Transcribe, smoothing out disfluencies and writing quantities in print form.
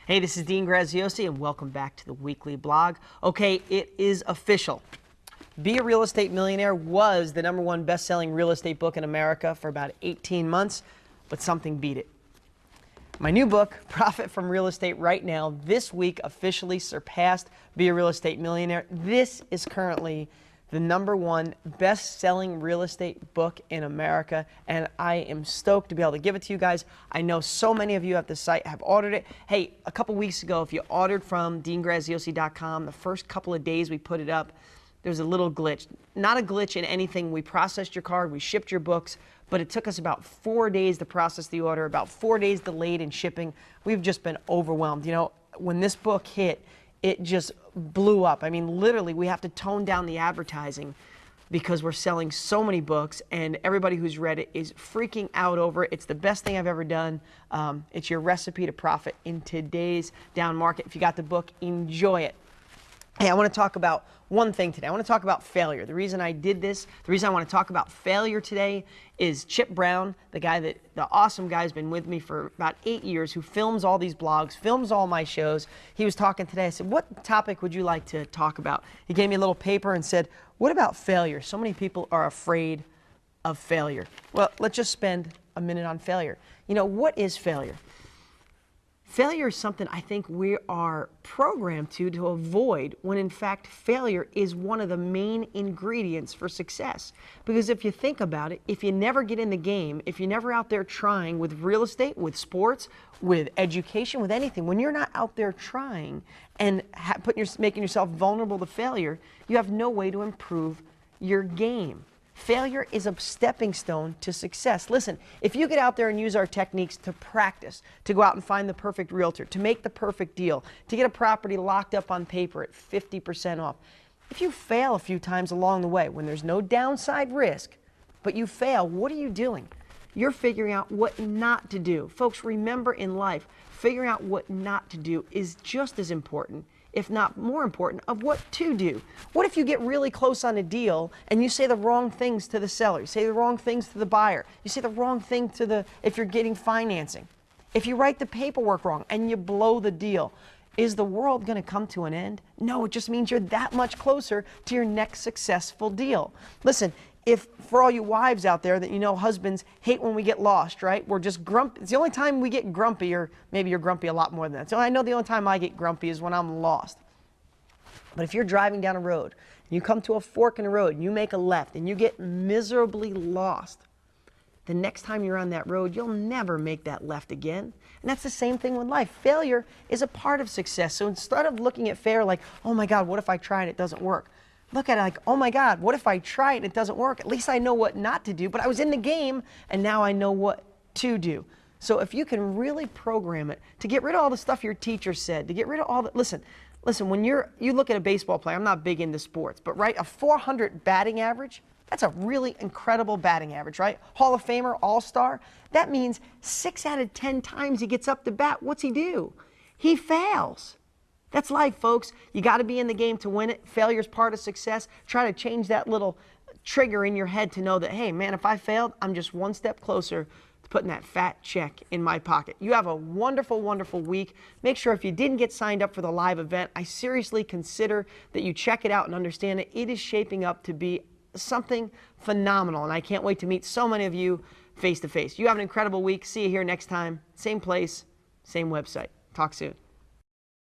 Hey, this is Dean Graziosi, and welcome back to the weekly blog. Okay, it is official. Be a Real Estate Millionaire was the #1 best-selling real estate book in America for about 18 months, but something beat it. My new book, Profit from Real Estate Right Now, this week officially surpassed Be a Real Estate Millionaire. This is currently the #1 best-selling real estate book in America, and I am stoked to be able to give it to you guys. I know so many of you at the site have ordered it. Hey, a couple weeks ago, if you ordered from deangraziosi.com, the first couple of days we put it up, there was a little glitch. Not a glitch in anything. We processed your card, we shipped your books, but it took us about 4 days to process the order, about 4 days delayed in shipping. We've just been overwhelmed. You know, when this book hit, it just blew up. I mean, literally, we have to tone down the advertising because we're selling so many books, and everybody who's read it is freaking out over it. It's the best thing I've ever done. It's your recipe to profit in today's down market. If you got the book, enjoy it. Hey, I want to talk about one thing today. I want to talk about failure. The reason I did this, the reason I want to talk about failure today is Chip Brown, the awesome guy who's been with me for about 8 years, who films all these blogs, films all my shows. He was talking today. I said, what topic would you like to talk about? He gave me a little paper and said, what about failure? So many people are afraid of failure. Well, let's just spend a minute on failure. You know, what is failure? Failure is something I think we are programmed to avoid, when in fact failure is one of the main ingredients for success. Because if you think about it, if you never get in the game, if you're never out there trying with real estate, with sports, with education, with anything, when you're not out there trying and making yourself vulnerable to failure, you have no way to improve your game. Failure is a stepping stone to success. Listen, if you get out there and use our techniques to practice, to go out and find the perfect realtor, to make the perfect deal, to get a property locked up on paper at 50% off, if you fail a few times along the way, when there's no downside risk, but you fail, what are you doing? You're figuring out what not to do. Folks, remember in life, figuring out what not to do is just as important, if not more important, of what to do. What if you get really close on a deal and you say the wrong things to the seller, you say the wrong things to the buyer, you say the wrong thing if you're getting financing, if you write the paperwork wrong and you blow the deal? Is the world going to come to an end? No, it just means you're that much closer to your next successful deal. Listen, if for all you wives out there that you know husbands hate when we get lost, right? We're just grumpy. It's the only time we get grumpy, or maybe you're grumpy a lot more than that. So I know the only time I get grumpy is when I'm lost. But if you're driving down a road and you come to a fork in the road and you make a left and you get miserably lost, the next time you're on that road, you'll never make that left again. And that's the same thing with life. Failure is a part of success. So instead of looking at failure like, oh my God, what if I try and it doesn't work? Look at it like, oh my God, what if I try it and it doesn't work? At least I know what not to do, but I was in the game and now I know what to do. So if you can really program it to get rid of all the stuff your teacher said, to get rid of all the, listen, when you look at a baseball player, I'm not big into sports, but right, a 400 batting average, that's a really incredible batting average, right? Hall of Famer, all-star, that means 6 out of 10 times he gets up to bat, what's he do? He fails. That's life, folks. You got to be in the game to win it. Failure is part of success. Try to change that little trigger in your head to know that, hey, man, if I failed, I'm just one step closer to putting that fat check in my pocket. You have a wonderful, wonderful week. Make sure if you didn't get signed up for the live event, I seriously consider that you check it out and understand it. It is shaping up to be something phenomenal, and I can't wait to meet so many of you face to face. You have an incredible week. See you here next time. Same place, same website. Talk soon.